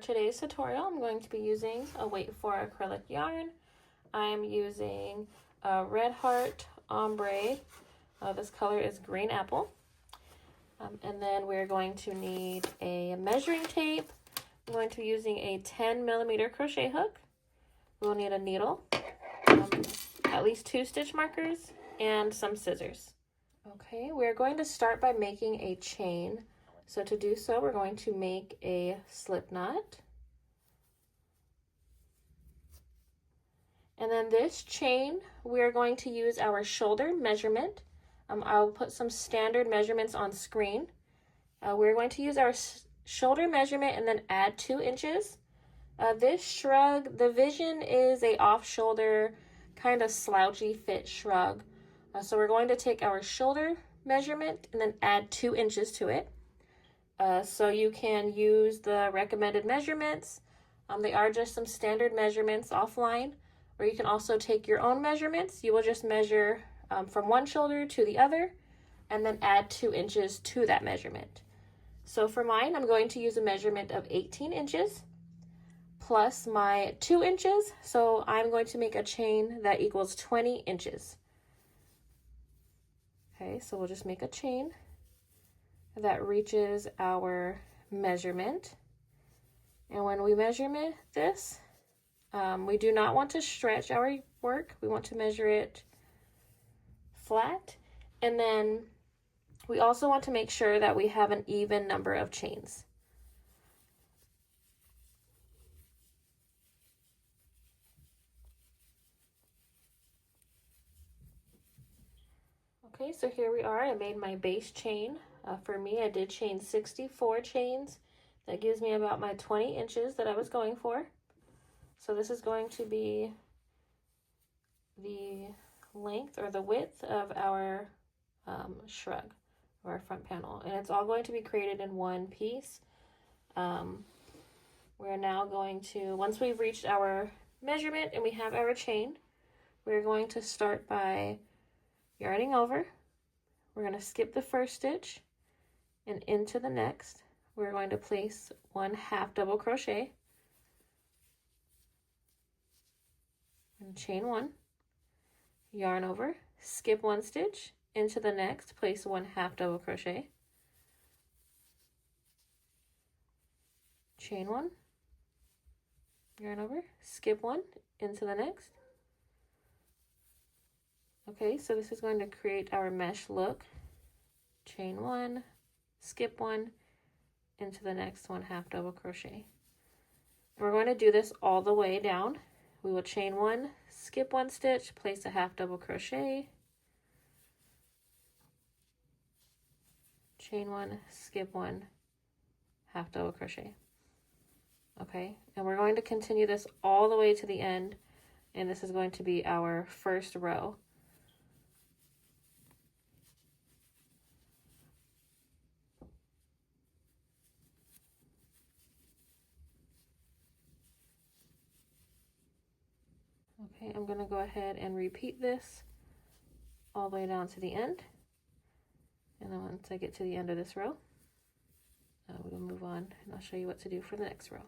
today's tutorial, I'm going to be using a weight for acrylic yarn. I'm using a Red Heart Ombre. This color is green apple. And then we're going to need a measuring tape. I'm going to be using a 10mm crochet hook. We'll need a needle, at least 2 stitch markers, and some scissors. Okay, we're going to start by making a chain. So to do so, we're going to make a slip knot. And then this chain, we're going to use our shoulder measurement. I'll put some standard measurements on screen. We're going to use our shoulder measurement and then add 2 inches. This shrug, the vision is a off-shoulder, kind of slouchy fit shrug. So we're going to take our shoulder measurement and then add 2 inches to it. So you can use the recommended measurements. They are just some standard measurements offline, or you can also take your own measurements. You will just measure from one shoulder to the other and then add 2 inches to that measurement. So for mine, I'm going to use a measurement of 18 inches plus my 2 inches. So I'm going to make a chain that equals 20 inches. Okay, so we'll just make a chain that reaches our measurement. And when we measure this, we do not want to stretch our work. We want to measure it flat. And then we also want to make sure that we have an even number of chains. Okay, so here we are. I made my base chain. For me, I did chain 64 chains. That gives me about my 20 inches that I was going for. So this is going to be the length or the width of our shrug, or our front panel. And it's all going to be created in one piece. We're now going to, once we've reached our measurement and we have our chain, we're going to start by yarning over. We're going to skip the first stitch and into the next. We're going to place 1 half double crochet and chain 1, yarn over, skip 1 stitch, into the next, place 1 half double crochet, chain 1, yarn over, skip 1, into the next. Okay, so this is going to create our mesh look. Chain 1, skip 1, into the next 1 half double crochet. We're going to do this all the way down. We will chain 1, skip 1 stitch, place a half double crochet, chain 1, skip 1, half double crochet. Okay, and we're going to continue this all the way to the end, and this is going to be our first row. Okay, I'm going to go ahead and repeat this all the way down to the end. And then once I get to the end of this row, we'll move on and I'll show you what to do for the next row.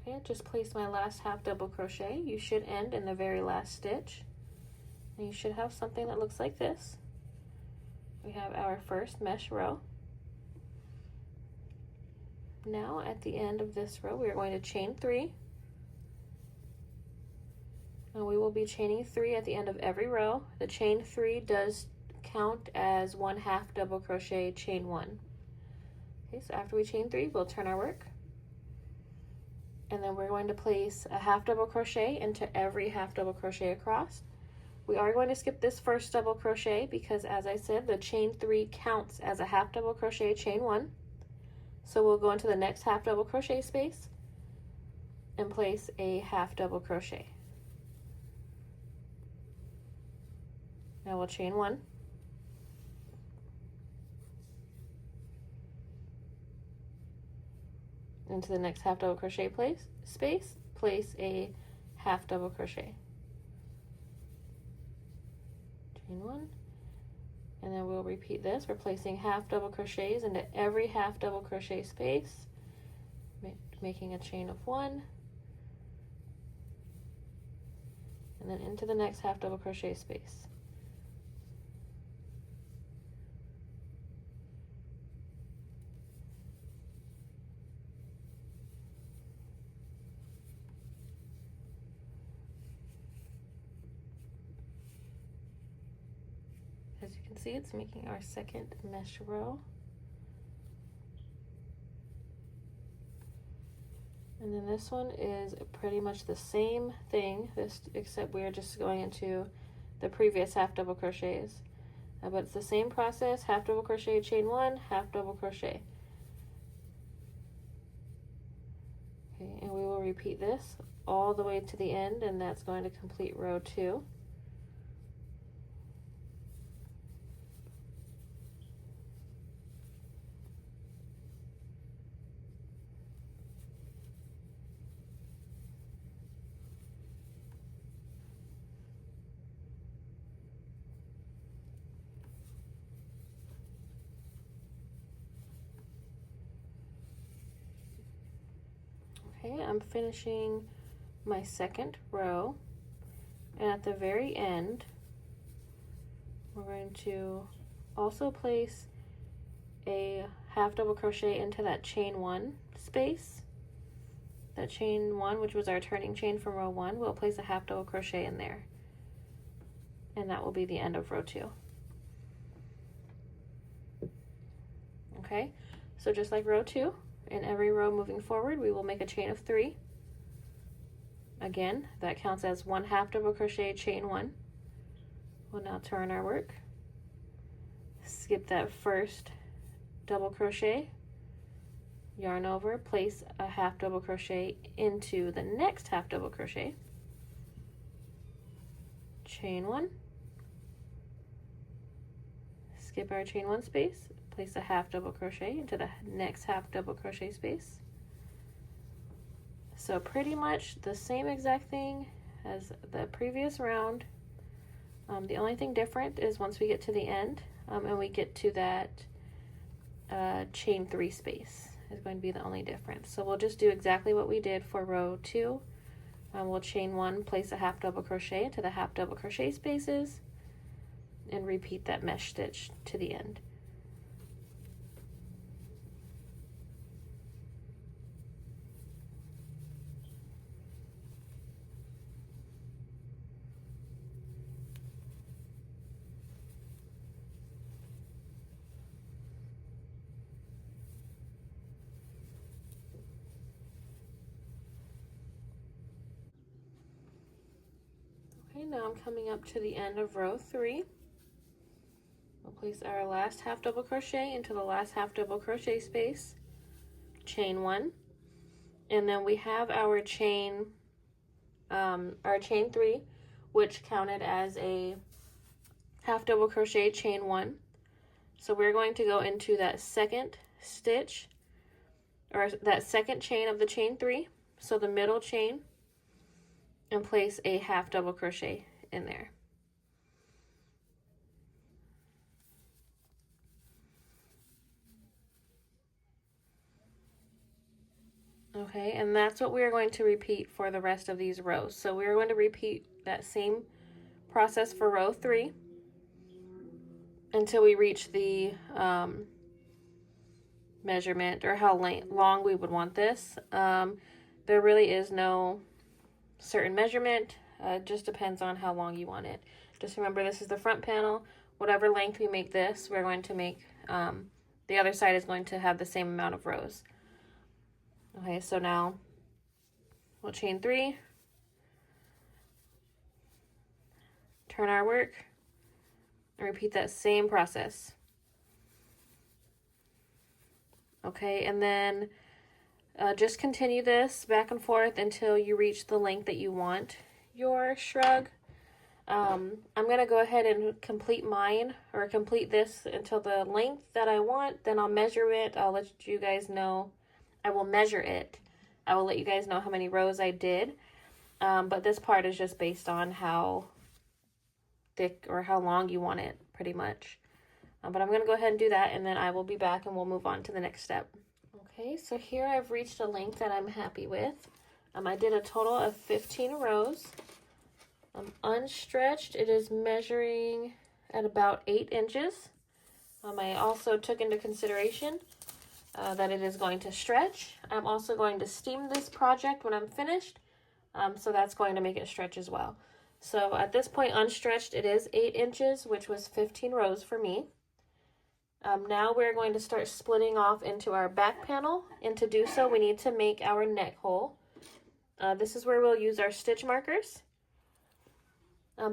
Okay, just place my last half double crochet. You should end in the very last stitch. And you should have something that looks like this. We have our first mesh row. Now at the end of this row, we are going to chain 3. And we will be chaining 3 at the end of every row. The chain 3 does count as 1 half double crochet, chain 1. Okay, so after we chain 3, we'll turn our work. And then we're going to place a half double crochet into every half double crochet across. We are going to skip this first double crochet because, as I said, the chain 3 counts as a half double crochet, chain 1. So we'll go into the next half double crochet space and place a half double crochet. Now we'll chain 1, Into the next half double crochet space, place a half double crochet. Chain 1, and then we'll repeat this. We're placing half double crochets into every half double crochet space, making a chain of 1, and then into the next half double crochet space. As you can see, it's making our second mesh row. And then this one is pretty much the same thing, except we're just going into the previous half double crochets. But it's the same process, half double crochet, chain 1, half double crochet. Okay, and we will repeat this all the way to the end, and that's going to complete row 2. Okay, I'm finishing my second row, and at the very end we're going to also place a half double crochet into that chain 1 space. That chain 1, which was our turning chain from row 1, we'll place a half double crochet in there, and that will be the end of row 2. Okay, so just like row 2, in every row moving forward, we will make a chain of 3. Again, that counts as 1 half double crochet, chain 1. We'll now turn our work, skip that first double crochet, yarn over, place a half double crochet into the next half double crochet, chain 1, skip our chain 1 space, place a half double crochet into the next half double crochet space. So pretty much the same exact thing as the previous round. The only thing different is once we get to the end and we get to that chain 3 space is going to be the only difference. So we'll just do exactly what we did for row 2. We'll chain 1, place a half double crochet into the half double crochet spaces, and repeat that mesh stitch to the end. Okay, now I'm coming up to the end of row 3. We'll place our last half double crochet into the last half double crochet space, chain 1, and then we have our chain 3, which counted as a half double crochet, chain 1. So we're going to go into that second stitch, or that second chain of the chain 3, so the middle chain, and place a half double crochet in there. Okay, and that's what we're going to repeat for the rest of these rows. So we're going to repeat that same process for row 3 until we reach the measurement, or how long we would want this. There really is no certain measurement. It just depends on how long you want it. Just remember, this is the front panel. Whatever length we make this, we're going to make, the other side is going to have the same amount of rows. Okay, so now we'll chain 3, turn our work, and repeat that same process. Okay, and then just continue this back and forth until you reach the length that you want your shrug. I'm going to go ahead and complete mine, or complete this until the length that I want. Then I'll measure it. I'll let you guys know I will measure it. I will let you guys know how many rows I did. But this part is just based on how thick or how long you want it, pretty much. But I'm going to go ahead and do that, and then I will be back and we'll move on to the next step. Okay, so here I've reached a length that I'm happy with. I did a total of 15 rows. Unstretched, it is measuring at about 8 inches. I also took into consideration that it is going to stretch. I'm also going to steam this project when I'm finished, so that's going to make it stretch as well. So at this point, unstretched, it is 8 inches, which was 15 rows for me. Now we're going to start splitting off into our back panel, and to do so, we need to make our neck hole. This is where we'll use our stitch markers.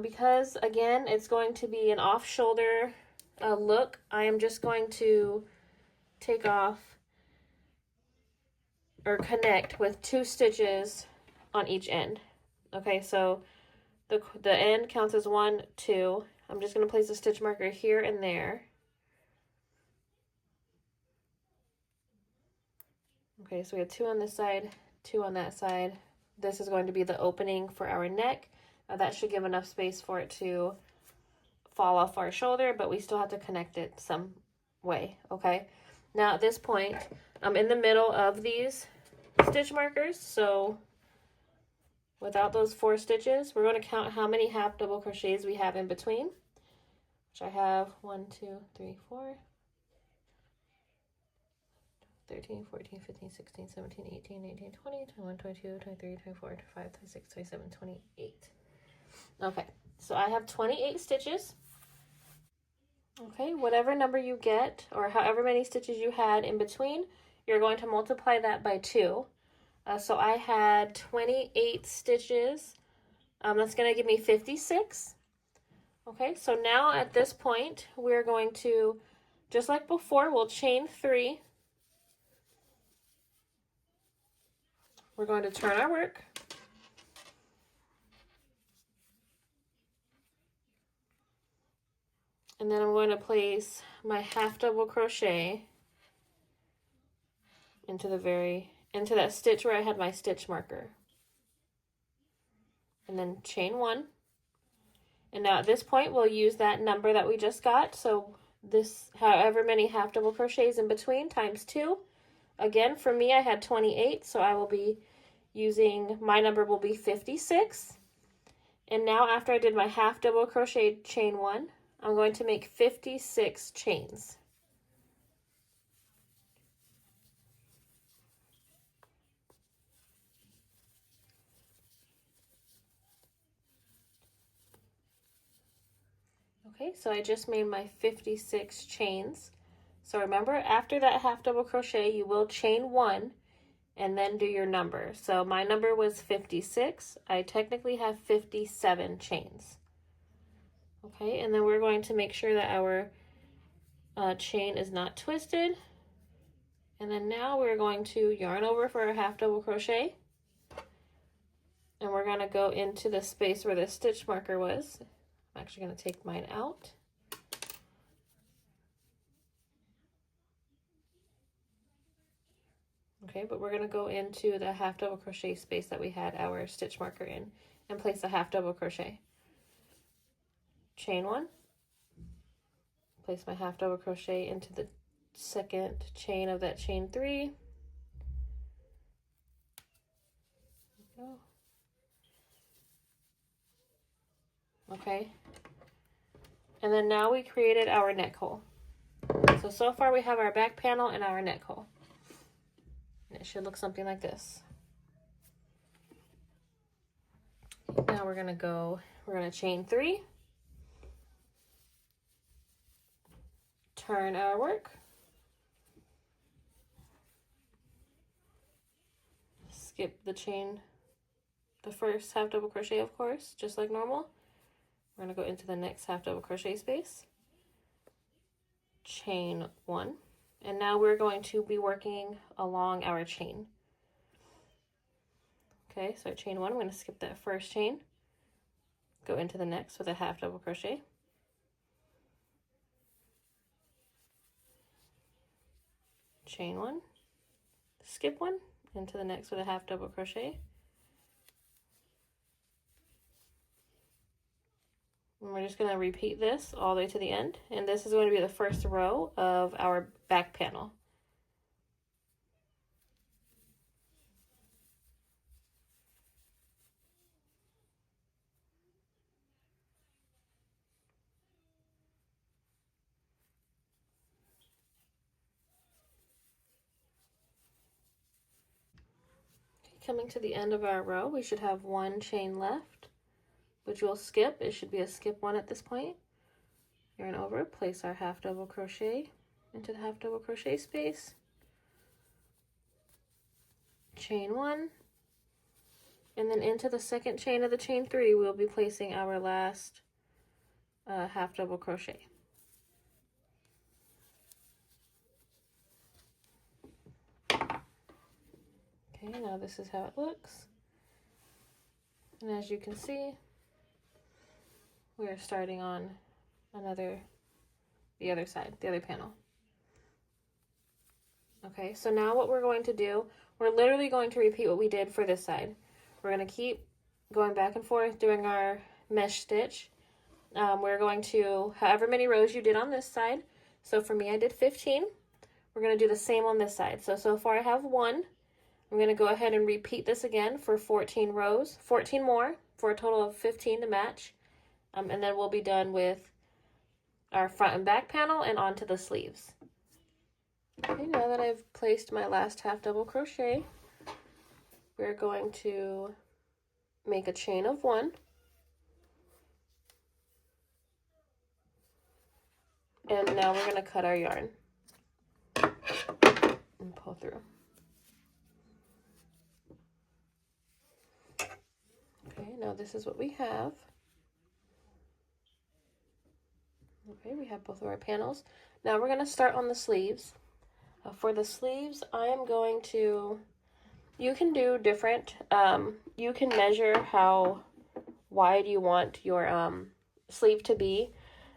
Because, again, it's going to be an off-shoulder look, I am just going to take off or connect with 2 stitches on each end. Okay, so the end counts as 1, 2. I'm just going to place a stitch marker here and there. Okay, so we have 2 on this side, 2 on that side. This is going to be the opening for our neck. That should give enough space for it to fall off our shoulder, but we still have to connect it some way, okay? Now at this point, I'm in the middle of these stitch markers, so without those 4 stitches, we're going to count how many half double crochets we have in between, which I have 1, 2, 3, 4, 13, 14, 15, 16, 17, 18, 19, 20, 21, 22, 23, 24, 25, 26, 27, 28. Okay, so I have 28 stitches. Okay, whatever number you get, or however many stitches you had in between, you're going to multiply that by 2. So I had 28 stitches. That's going to give me 56. Okay, so now at this point, we're going to, just like before, we'll chain 3. We're going to turn our work. And then I'm going to place my half double crochet into that stitch where I had my stitch marker. And then chain 1. And now at this point, we'll use that number that we just got. So this, however many half double crochets in between, times 2. Again, for me, I had 28, so I will be using, my number will be 56. And now after I did my half double crochet chain 1, I'm going to make 56 chains. Okay, so I just made my 56 chains. So remember, after that half double crochet, you will chain 1 and then do your number. So my number was 56. I technically have 57 chains. Okay, and then we're going to make sure that our chain is not twisted. And then now we're going to yarn over for our half double crochet. And we're going to go into the space where the stitch marker was. I'm actually going to take mine out. Okay, but we're going to go into the half double crochet space that we had our stitch marker in and place a half double crochet. Chain 1, place my half double crochet into the second chain of that chain 3. Go. Okay, and then now we created our neck hole. So far we have our back panel and our neck hole. And it should look something like this. Now we're gonna chain 3. Turn our work. Skip the chain, the first half double crochet, of course, just like normal. We're going to go into the next half double crochet space. Chain 1. And now we're going to be working along our chain. Okay, so chain 1, I'm going to skip that first chain. Go into the next with a half double crochet. Chain 1, skip one, into the next with a half double crochet. And we're just going to repeat this all the way to the end, and this is going to be the first row of our back panel. Coming to the end of our row, we should have one chain left, which we'll skip. It should be a skip one at this point. Yarn over, place our half double crochet into the half double crochet space, chain one, and then into the second chain of the chain three, we'll be placing our last half double crochet. Okay, now this is how it looks. And as you can see, we are starting on the other side, the other panel. Okay, so now what we're going to do, we're literally going to repeat what we did for this side. We're going to keep going back and forth doing our mesh stitch. We're going to, however many rows you did on this side. So for me, I did 15. We're going to do the same on this side. So far I have 1. I'm going to go ahead and repeat this again for 14 rows, 14 more for a total of 15 to match. And then we'll be done with our front and back panel and onto the sleeves. Okay, now that I've placed my last half double crochet, we're going to make a chain of 1. And now we're going to cut our yarn and pull through. Okay, now this is what we have. Okay, we have both of our panels. Now we're going to start on the sleeves. For the sleeves, I am going to, you can do different, you can measure how wide you want your sleeve to be.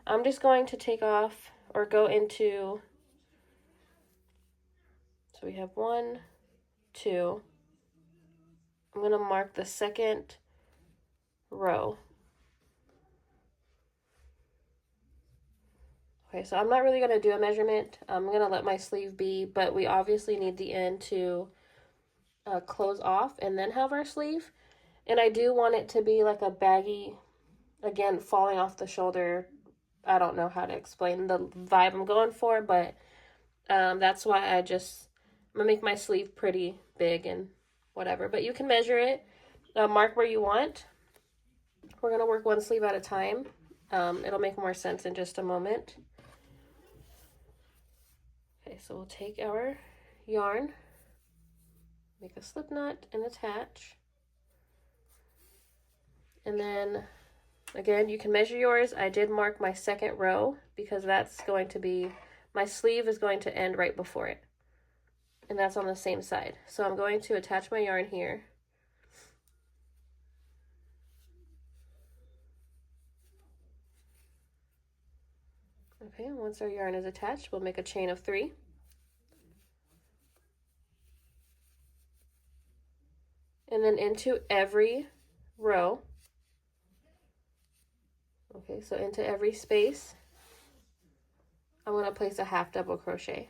I'm just going to take off or go into, so we have 1, 2, I'm going to mark the second row. Okay, so I'm not really going to do a measurement. I'm going to let my sleeve be, but we obviously need the end to close off and then have our sleeve. And I do want it to be like a baggy, again, falling off the shoulder. I don't know how to explain the vibe I'm going for, but that's why I'm going to make my sleeve pretty big and whatever. But you can measure it, mark where you want. We're going to work one sleeve at a time. It'll make more sense in just a moment. Okay, so we'll take our yarn, make a slip knot and attach. And then, again, you can measure yours. I did mark my second row because that's going to be, my sleeve is going to end right before it. And that's on the same side. So I'm going to attach my yarn here. Okay, once our yarn is attached, we'll make a chain of 3. And then into every row. Okay, so into every space, I'm going to place a half double crochet.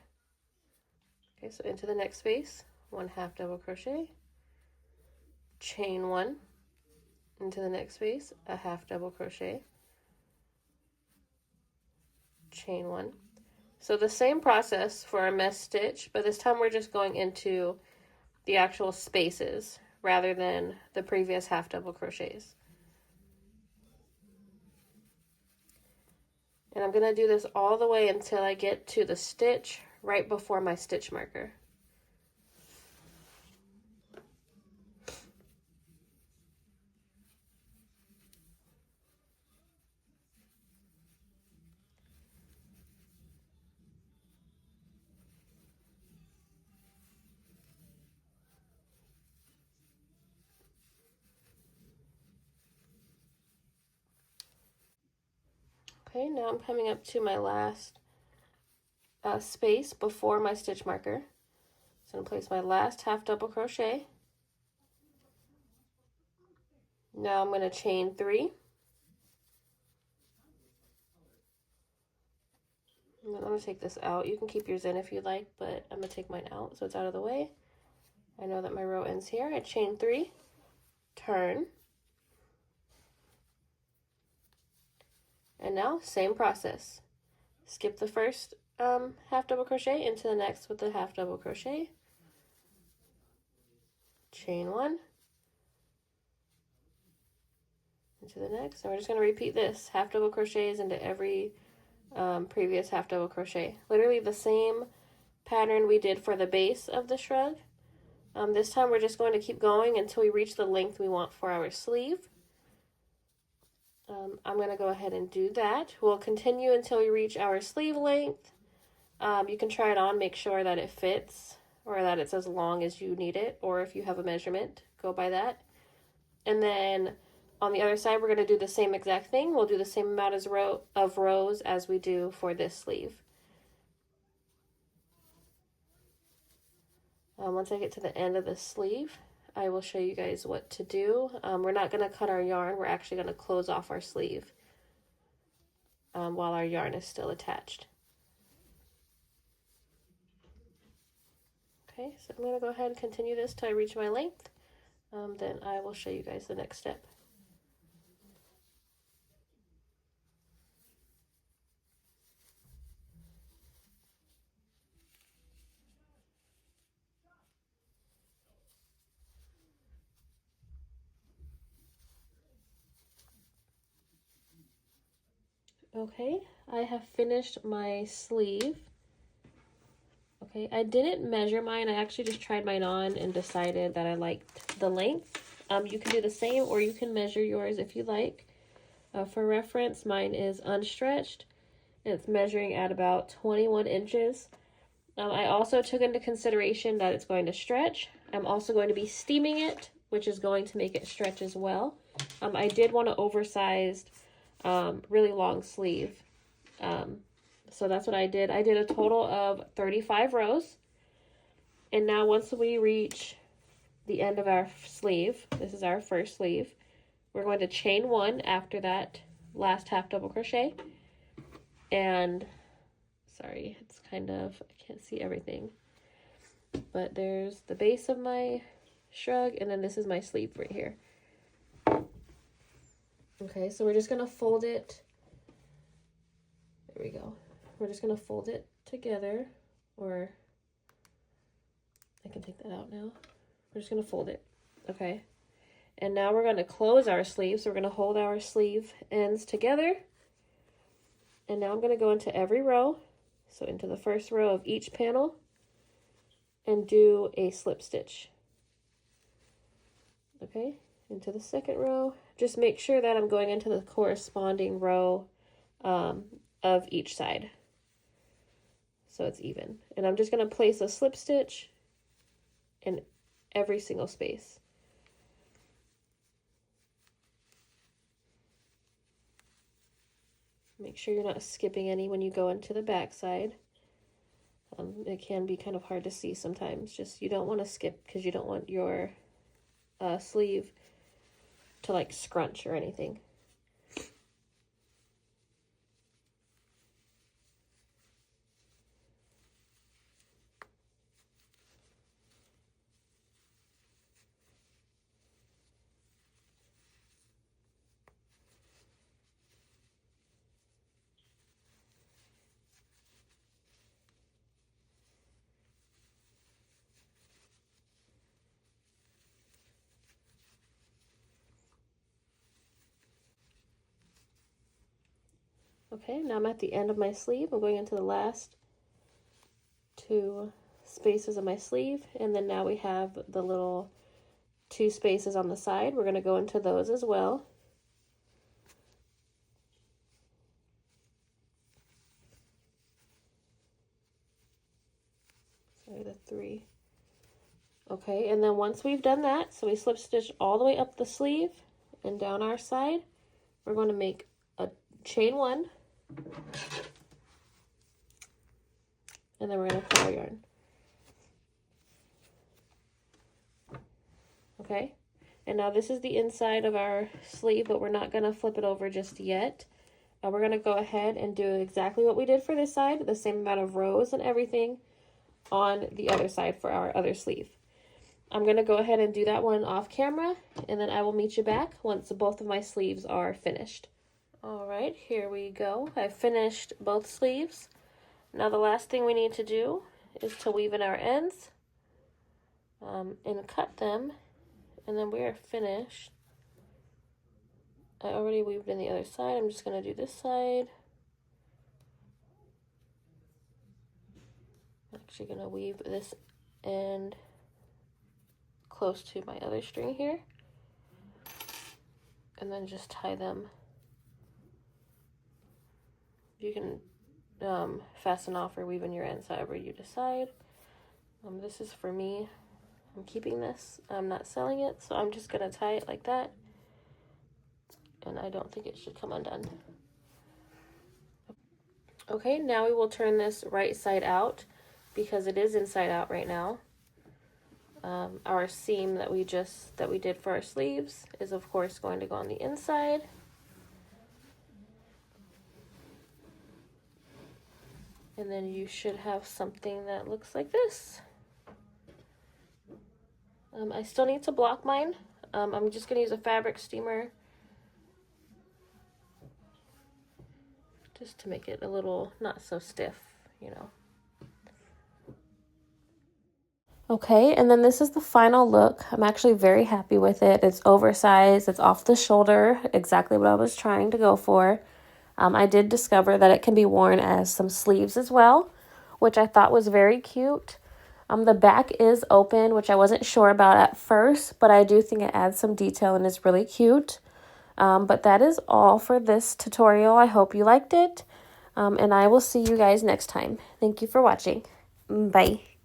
Okay, so into the next space, 1 half double crochet, chain 1, into the next space, a half double crochet, chain 1. So the same process for our mesh stitch, but this time we're just going into the actual spaces rather than the previous half double crochets. And I'm going to do this all the way until I get to the stitch right before my stitch marker. Okay, now I'm coming up to my last space before my stitch marker. So I'm gonna place my last half double crochet. Now I'm gonna chain 3. And then I'm gonna take this out. You can keep yours in if you like, but I'm gonna take mine out so it's out of the way. I know that my row ends here. I chain 3, turn, and now same process. Skip the first half double crochet into the next with the half double crochet, chain 1 into the next, and we're just going to repeat this half double crochets into every previous half double crochet. Literally the same pattern we did for the base of the shrug. This time we're just going to keep going until we reach the length we want for our sleeve. I'm going to go ahead and do that. We'll continue until we reach our sleeve length. You can try it on, make sure that it fits or that it's as long as you need it, or if you have a measurement, go by that. And then on the other side, we're going to do the same exact thing. We'll do the same amount of rows as we do for this sleeve. Once I get to the end of the sleeve, I will show you guys what to do. We're not going to cut our yarn. We're actually going to close off our sleeve while our yarn is still attached. Okay, so I'm going to go ahead and continue this till I reach my length. Then I will show you guys the next step. Okay, I have finished my sleeve. Okay, I didn't measure mine. I actually just tried mine on and decided that I liked the length. You can do the same, or you can measure yours if you like. For reference, mine is unstretched. It's measuring at about 21 inches. I also took into consideration that it's going to stretch. I'm also going to be steaming it, which is going to make it stretch as well. I did want an oversized, really long sleeve. So that's what I did. I did a total of 35 rows. And now once we reach the end of our sleeve, this is our first sleeve, we're going to chain 1 after that last half double crochet. And sorry, it's kind of, I can't see everything. But there's the base of my shrug, and then this is my sleeve right here. Okay, so we're just going to fold it. There we go. We're just going to fold it together, or I can take that out now. We're just going to fold it. Okay. And now we're going to close our sleeve. So we're going to hold our sleeve ends together. And now I'm going to go into every row. So into the first row of each panel and do a slip stitch. Okay. Into the second row. Just make sure that I'm going into the corresponding row of each side, so it's even. And I'm just going to place a slip stitch in every single space. Make sure you're not skipping any when you go into the back side. It can be kind of hard to see sometimes. Just, you don't want to skip because you don't want your sleeve to like scrunch or anything. Okay, now I'm at the end of my sleeve. I'm going into the last 2 spaces of my sleeve, and then now we have the little 2 spaces on the side. We're going to go into those as well. Sorry, the 3. Okay, and then once we've done that, so we slip stitch all the way up the sleeve and down our side, we're going to make a chain 1, and then we're going to pull our yarn. Okay, and now this is the inside of our sleeve, but we're not gonna flip it over just yet. We're gonna go ahead and do exactly what we did for this side, the same amount of rows and everything on the other side for our other sleeve. I'm gonna go ahead and do that one off camera, and then I will meet you back once both of my sleeves are finished. All right, here we go. I've finished both sleeves. Now the last thing we need to do is to weave in our ends and cut them, and then we are finished. I already weaved in the other side. I'm just gonna do this side. I'm actually gonna weave this end close to my other string here, and then just tie them. You can fasten off or weave in your ends however you decide. This is for me. I'm keeping this. I'm not selling it, so I'm just gonna tie it like that, and I don't think it should come undone. Okay, now we will turn this right side out because it is inside out right now. Our seam that we did for our sleeves is of course going to go on the inside. And then you should have something that looks like this. I still need to block mine. I'm just gonna use a fabric steamer just to make it a little not so stiff, you know. Okay, and then this is the final look. I'm actually very happy with it. It's oversized, it's off the shoulder, exactly what I was trying to go for. I did discover that it can be worn as some sleeves as well, which I thought was very cute. The back is open, which I wasn't sure about at first, but I do think it adds some detail and is really cute. But that is all for this tutorial. I hope you liked it, and I will see you guys next time. Thank you for watching. Bye.